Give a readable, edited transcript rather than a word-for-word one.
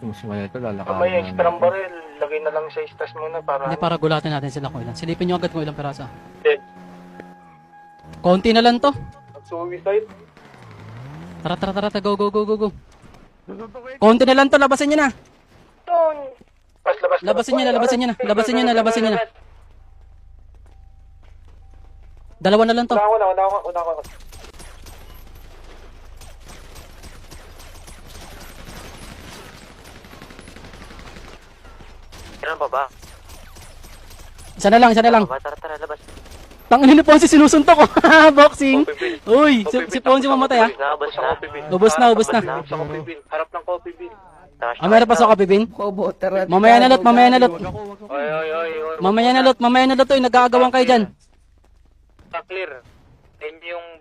Mas maya ito, lalakarin. Kung may extra baril, lagay na lang sa istas muna para... Hindi, para gulatin natin sila kung ilan. Silipin nyo agad kung ilang peraso. Dead. Konti na lang to. Suicide. Tara, go. Konti na lang to, labasin nyo na. Doon. Labasin nyo na. Dalawa na lang to. Una ako. Kailan pa ba? Isa na lang. Tara, labas. Tangin ni Ponzi, sinusuntok ko. Boxing. Uy, si Ponzi mamatay ah. Ubus na. Sa coffee bean. Harap ng coffee bean. Meron pa sa Coffee Bean? Mamaya na lot. Oy. Mamaya na lot, oy, nag-aagawan kayo dyan. Clear. Yan yung